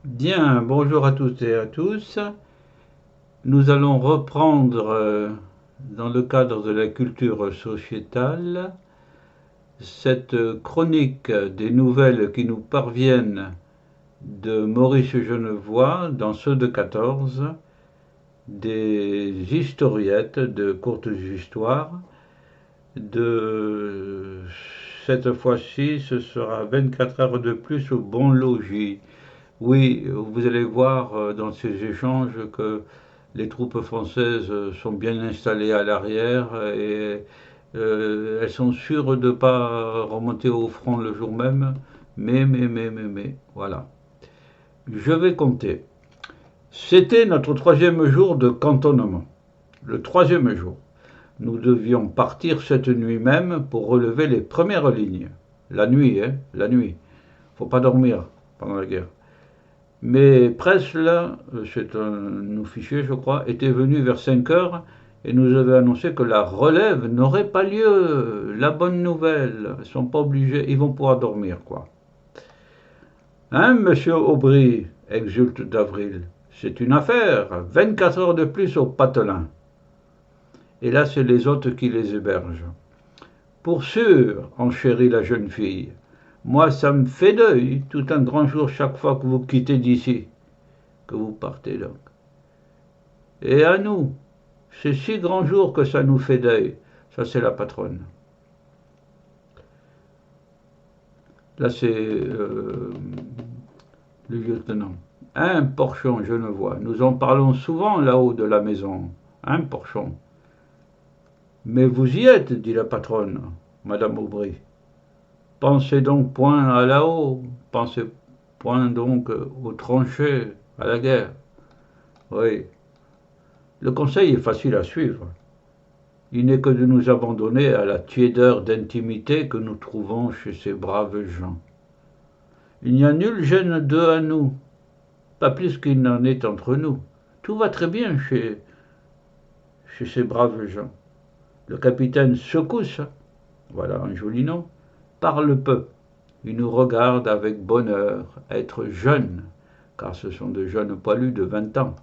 Bien, bonjour à toutes et à tous. Nous allons reprendre, dans le cadre de la culture sociétale, cette chronique des nouvelles qui nous parviennent de Maurice Genevoix dans Ceux de 14, des historiettes de courtes histoires. De cette fois-ci, ce sera 24 heures de plus au bon logis. Oui, vous allez voir dans ces échanges que les troupes françaises sont bien installées à l'arrière et elles sont sûres de ne pas remonter au front le jour même. Mais, voilà. Je vais compter. C'était notre troisième jour de cantonnement. Le troisième jour. Nous devions partir cette nuit même pour relever les premières lignes. La nuit, hein, la nuit. Faut pas dormir pendant la guerre. Mais Presle, c'est un officier je crois, était venu vers 5 heures et nous avait annoncé que la relève n'aurait pas lieu. La bonne nouvelle, ils sont pas obligés, ils vont pouvoir dormir quoi. Hein, monsieur Aubry, exulte d'Avril, c'est une affaire, 24 heures de plus au patelin. Et là, c'est les hôtes qui les hébergent. Pour sûr, enchérit la jeune fille, moi ça me fait deuil, tout un grand jour chaque fois que vous quittez d'ici, que vous partez donc. Et à nous, c'est 6 grands jours que ça nous fait deuil. Ça, c'est la patronne. Là, c'est le lieutenant. Hein, Porchon, je ne vois. Nous en parlons souvent là-haut de la maison. Hein, Porchon. Mais vous y êtes, dit la patronne, Madame Aubry. Pensez donc point à là-haut. Pensez point donc aux tranchées, à la guerre. Oui. Le conseil est facile à suivre. Il n'est que de nous abandonner à la tiédeur d'intimité que nous trouvons chez ces braves gens. Il n'y a nul gêne d'eux à nous, pas plus qu'il n'en est entre nous. Tout va très bien chez ces braves gens. Le capitaine Secousse, voilà un joli nom, parle peu. Il nous regarde avec bonheur, être jeune, car ce sont de jeunes poilus de 20 ans.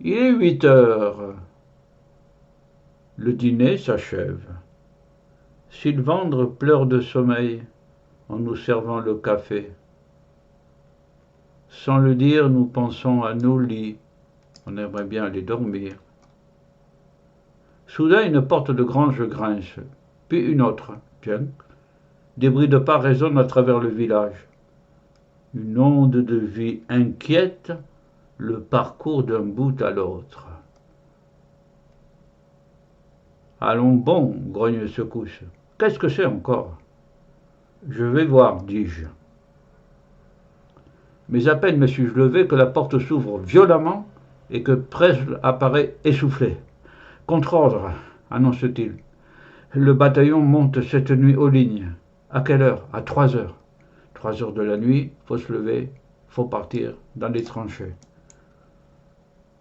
Il est 8 heures. Le dîner s'achève. Sylvandre pleure de sommeil en nous servant le café. Sans le dire, nous pensons à nos lits. On aimerait bien aller dormir. Soudain, une porte de grange grince, puis une autre. Tiens, des bruits de pas résonnent à travers le village. Une onde de vie inquiète le parcourt d'un bout à l'autre. Allons bon, grogne Secousse. Qu'est-ce que c'est encore? Je vais voir, dis-je. Mais à peine me suis-je levé que la porte s'ouvre violemment et que Presle apparaît essoufflé. Contre-ordre, annonce-t-il. Le bataillon monte cette nuit aux lignes. À quelle heure? À 3 heures. 3 heures de la nuit, faut se lever, faut partir dans les tranchées.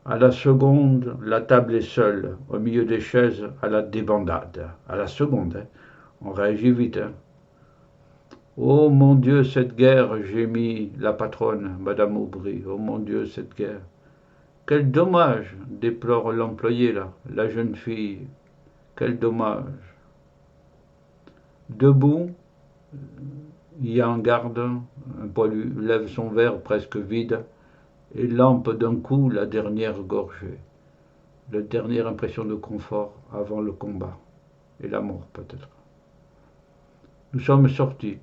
À la seconde, la table est seule, au milieu des chaises, à la débandade. À la seconde, hein. On réagit vite. Hein. Oh mon Dieu, cette guerre, gémit la patronne, Madame Aubry. Oh mon Dieu, cette guerre. Quel dommage, déplore l'employé là, la jeune fille. Quel dommage. Debout, il y a un garde, un poilu, lève son verre presque vide et lampe d'un coup la dernière gorgée, la dernière impression de confort avant le combat et la mort peut-être. Nous sommes sortis.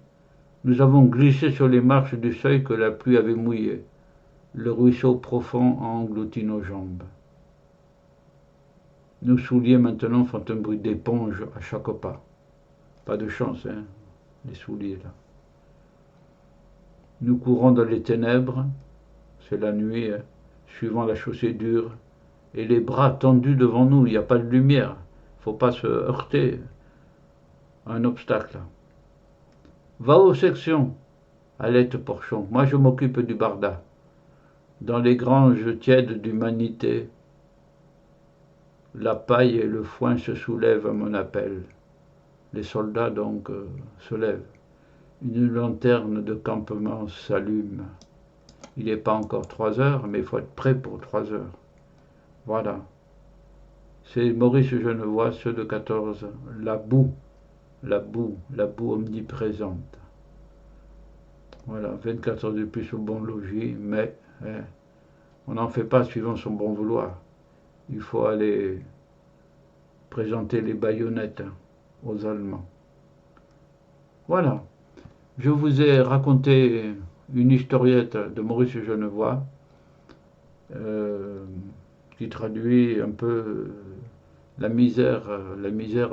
Nous avons glissé sur les marches du seuil que la pluie avait mouillées. Le ruisseau profond a englouti nos jambes. Nos souliers maintenant font un bruit d'éponge à chaque pas. Pas de chance, hein, les souliers là. Nous courons dans les ténèbres, c'est la nuit, hein, suivant la chaussée dure, et les bras tendus devant nous, il n'y a pas de lumière. Il ne faut pas se heurter à un obstacle. Va aux sections, halète Porchon. Moi je m'occupe du barda. Dans les granges tièdes d'humanité, la paille et le foin se soulèvent à mon appel. Les soldats donc se lèvent. une lanterne de campement s'allume. Il n'est pas encore 3 heures, mais il faut être prêt pour 3 heures. Voilà. C'est Maurice Genevoix, ceux de 14. La boue omniprésente. Voilà, 24 heures de plus au bon logis, mais on n'en fait pas suivant son bon vouloir. Il faut aller présenter les baïonnettes aux Allemands. Voilà, je vous ai raconté une historiette de Maurice Genevoix euh, qui traduit un peu la misère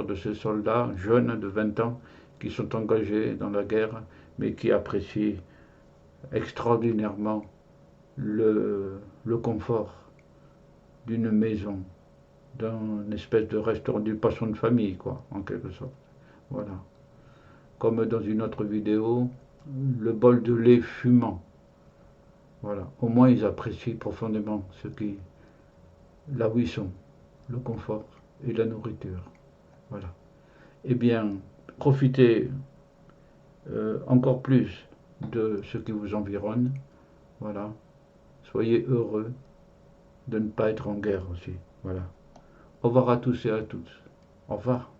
de ces soldats jeunes de 20 ans qui sont engagés dans la guerre, mais qui apprécient extraordinairement le confort d'une maison, d'un espèce de restaurant, d'une passion de famille, quoi, en quelque sorte. Voilà. Comme dans une autre vidéo, le bol de lait fumant. Voilà. Au moins, ils apprécient profondément ce qui, là où ils sont, le confort et la nourriture. Voilà. Eh bien, profitez encore plus de ce qui vous environne. Voilà. Soyez heureux de ne pas être en guerre aussi. Voilà. Au revoir à tous et à toutes. Au revoir.